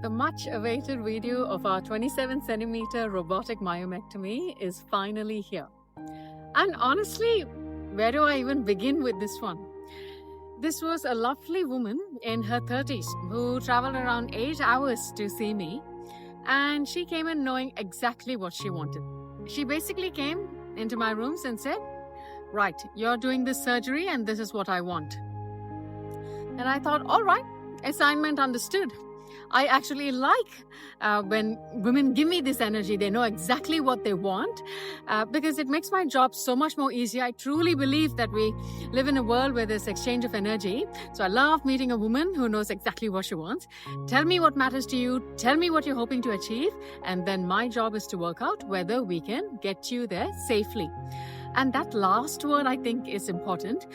The much awaited video of our 27 centimeter robotic myomectomy is finally here. And honestly, where do I even begin with this one? This was a lovely woman in her 30s who traveled around 8 hours to see me, and she came in knowing exactly what she wanted. She basically came into my rooms and said, "Right, you're doing this surgery and this is what I want." And I thought, all right, assignment understood. I actually like when women give me this energy. They know exactly what they want because it makes my job so much more easier. I truly believe that we live in a world where there's exchange of energy. So I love meeting a woman who knows exactly what she wants. Tell me what matters to you. Tell me what you're hoping to achieve. And then my job is to work out whether we can get you there safely. And that last word, I think, is important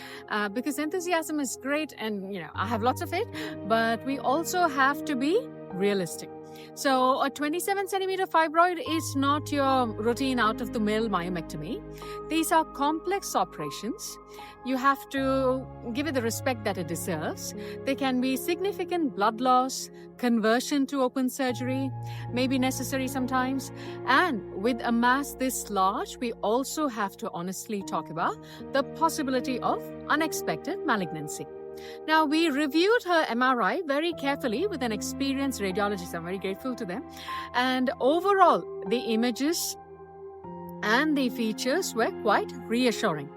because enthusiasm is great and, I have lots of it, but we also have to be realistic. So a 27 centimeter fibroid is not your routine out-of-the-mill myomectomy. These are complex operations. You have to give it the respect that it deserves. There can be significant blood loss, conversion to open surgery, may be necessary sometimes. And with a mass this large, we also have to honestly talk about the possibility of unexpected malignancy. Now, we reviewed her MRI very carefully with an experienced radiologist. I'm very grateful to them. And overall, the images and the features were quite reassuring.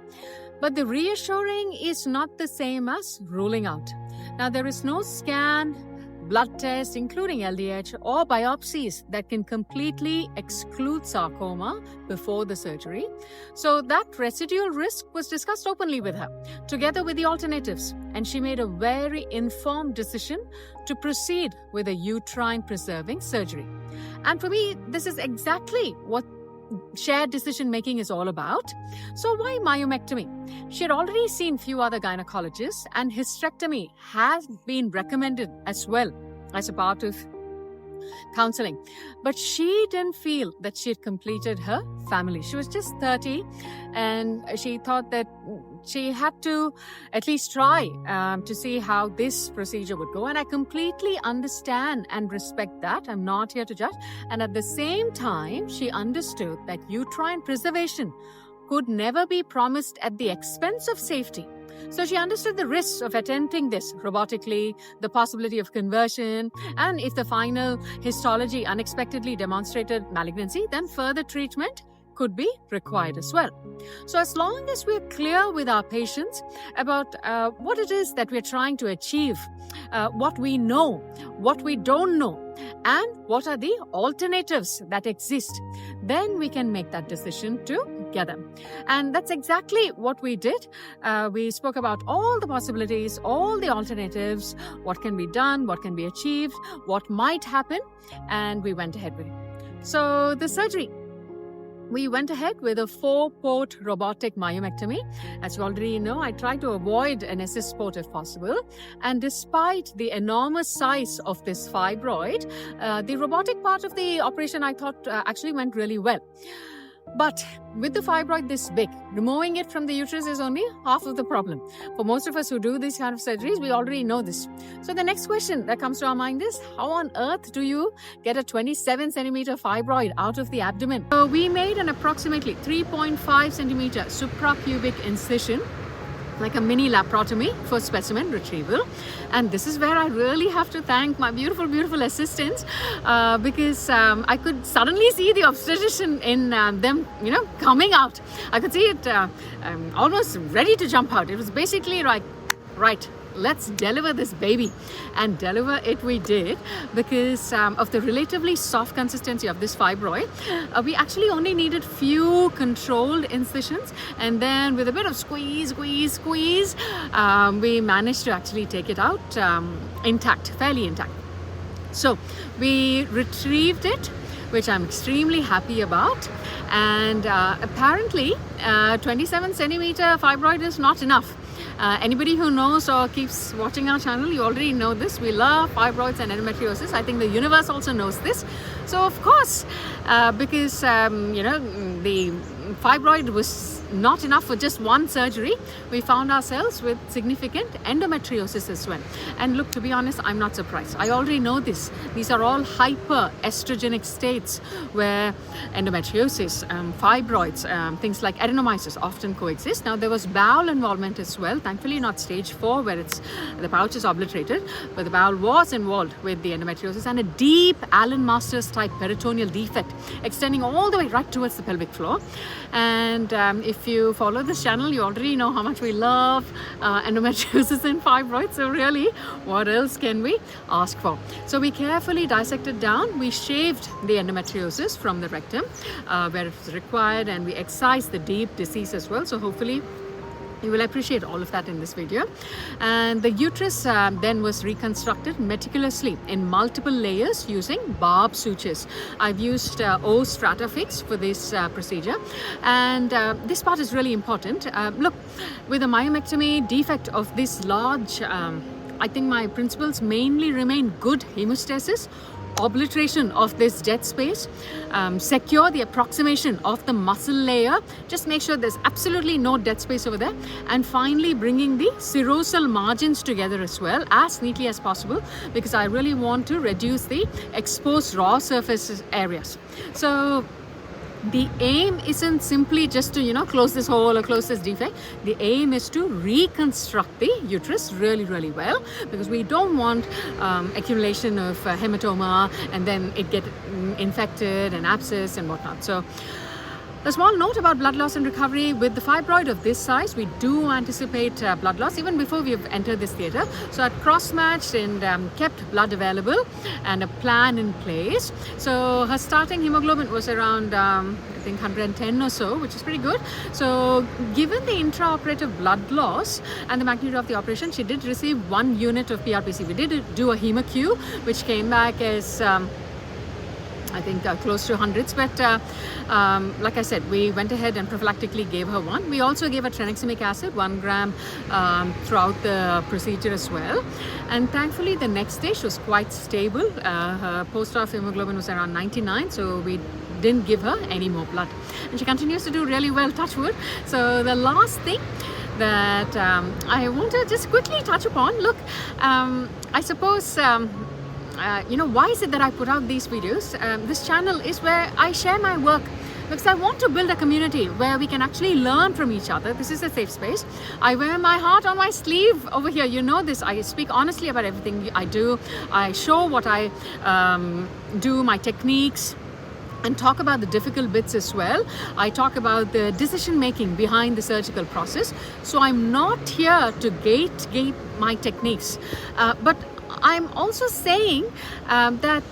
But the reassuring is not the same as ruling out. Now, there is no scan, blood test, including LDH, or biopsies that can completely exclude sarcoma before the surgery. So that residual risk was discussed openly with her, together with the alternatives. And she made a very informed decision to proceed with a uterine preserving surgery. And for me, this is exactly what shared decision making is all about. So why myomectomy? She had already seen few other gynecologists, and hysterectomy has been recommended as well as a part of counseling. But she didn't feel that she had completed her family. She was just 30 and she thought that she had to at least try to see how this procedure would go. And I completely understand and respect that. I'm not here to judge. And at the same time, she understood that uterine preservation could never be promised at the expense of safety. So she understood the risks of attempting this robotically, the possibility of conversion, and if the final histology unexpectedly demonstrated malignancy, then further treatment could be required as well. So as long as we're clear with our patients about what it is that we're trying to achieve, what we know, what we don't know, and what are the alternatives that exist, then we can make that decision together. And that's exactly what we did. We spoke about all the possibilities, all the alternatives, what can be done, what can be achieved, what might happen, and we went ahead with it. So the surgery, we went ahead with a 4-port robotic myomectomy. As you already know, I tried to avoid an assist port if possible. And despite the enormous size of this fibroid, the robotic part of the operation I thought actually went really well. But with the fibroid this big, removing it from the uterus is only half of the problem. For most of us who do these kind of surgeries, we already know this. So the next question that comes to our mind is, how on earth do you get a 27 centimeter fibroid out of the abdomen? So we made an approximately 3.5 centimeter suprapubic incision, like a mini-laparotomy for specimen retrieval. And this is where I really have to thank my beautiful, beautiful assistants because I could suddenly see the obstetrician in them, coming out. I could see it almost ready to jump out. It was basically like, right, let's deliver this baby. And deliver it we did because of the relatively soft consistency of this fibroid. We actually only needed few controlled incisions, and then with a bit of squeeze, we managed to actually take it out intact, fairly intact. So we retrieved it, which I'm extremely happy about. And apparently 27 centimeter fibroid is not enough. Anybody who knows or keeps watching our channel, you already know this. We love fibroids and endometriosis. I think the universe also knows this. So of course, because the fibroid was not enough for just one surgery, we found ourselves with significant endometriosis as well. And look, to be honest, I'm not surprised. I already know this. These are all hyper-estrogenic states where endometriosis, fibroids, things like adenomyosis often coexist. Now, there was bowel involvement as well, thankfully not stage 4 where the pouch is obliterated, but the bowel was involved with the endometriosis and a deep Allen Masters type peritoneal defect extending all the way right towards the pelvic floor. And if you follow this channel, you already know how much we love endometriosis and fibroids. So really, what else can we ask for? So we carefully dissected down. We shaved the endometriosis from the rectum where it was required, and we excised the deep disease as well. So hopefully you will appreciate all of that in this video. And the uterus then was reconstructed meticulously in multiple layers using barb sutures. I've used O Stratafix for this procedure, and this part is really important. Look, with a myomectomy defect of this large, I think my principles mainly remain good hemostasis, obliteration of this dead space, secure the approximation of the muscle layer, just make sure there's absolutely no dead space over there, and finally bringing the serosal margins together as well as neatly as possible, because I really want to reduce the exposed raw surface areas. So the aim isn't simply just to close this hole or close this defect. The aim is to reconstruct the uterus really well, because we don't want accumulation of hematoma and then it get infected and abscess and whatnot. So a small note about blood loss and recovery. With the fibroid of this size, we do anticipate blood loss even before we've entered this theatre. So I cross-matched and kept blood available and a plan in place. So her starting hemoglobin was around I think 110 or so, which is pretty good. So given the intra-operative blood loss and the magnitude of the operation, she did receive 1 unit of PRPC. We did do a HemoQ, which came back as I think close to hundreds, but like I said, we went ahead and prophylactically gave her 1. We also gave her tranexamic acid, 1 gram throughout the procedure as well. And thankfully, the next day she was quite stable. Her post-op hemoglobin was around 99, so we didn't give her any more blood. And she continues to do really well, touch wood. So the last thing that I want to just quickly touch upon, look, I suppose why is it that I put out these videos? This channel is where I share my work, because I want to build a community where we can actually learn from each other. This is a safe space. I wear my heart on my sleeve over here. You know this. I speak honestly about everything I do. I show what I do, my techniques, and talk about the difficult bits as well. I talk about the decision making behind the surgical process. So I'm not here to gatekeep my techniques, but I'm also saying that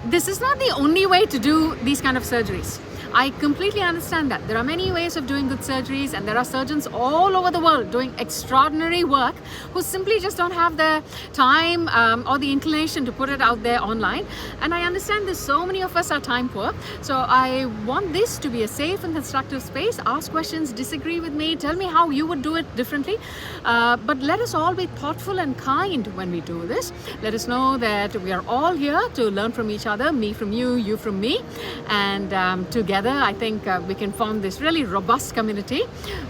this is not the only way to do these kind of surgeries. I completely understand that. There are many ways of doing good surgeries, and there are surgeons all over the world doing extraordinary work who simply just don't have the time or the inclination to put it out there online. And I understand that so many of us are time poor. So I want this to be a safe and constructive space. Ask questions, disagree with me, tell me how you would do it differently. But let us all be thoughtful and kind when we do this. Let us know that we are all here to learn from each other, me from you, you from me, and together I think we can form this really robust community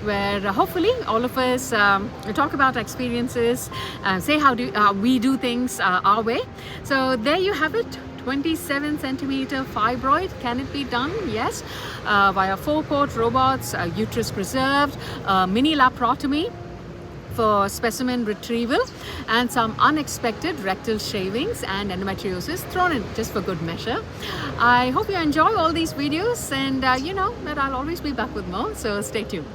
where hopefully all of us talk about our experiences, say how we do things our way. So there you have it. 27 centimeter fibroid. Can it be done? Yes. Via 4-port robots, uterus preserved, mini-laparotomy for specimen retrieval, and some unexpected rectal shavings and endometriosis thrown in just for good measure. I hope you enjoy all these videos, and you know that I'll always be back with more, so stay tuned.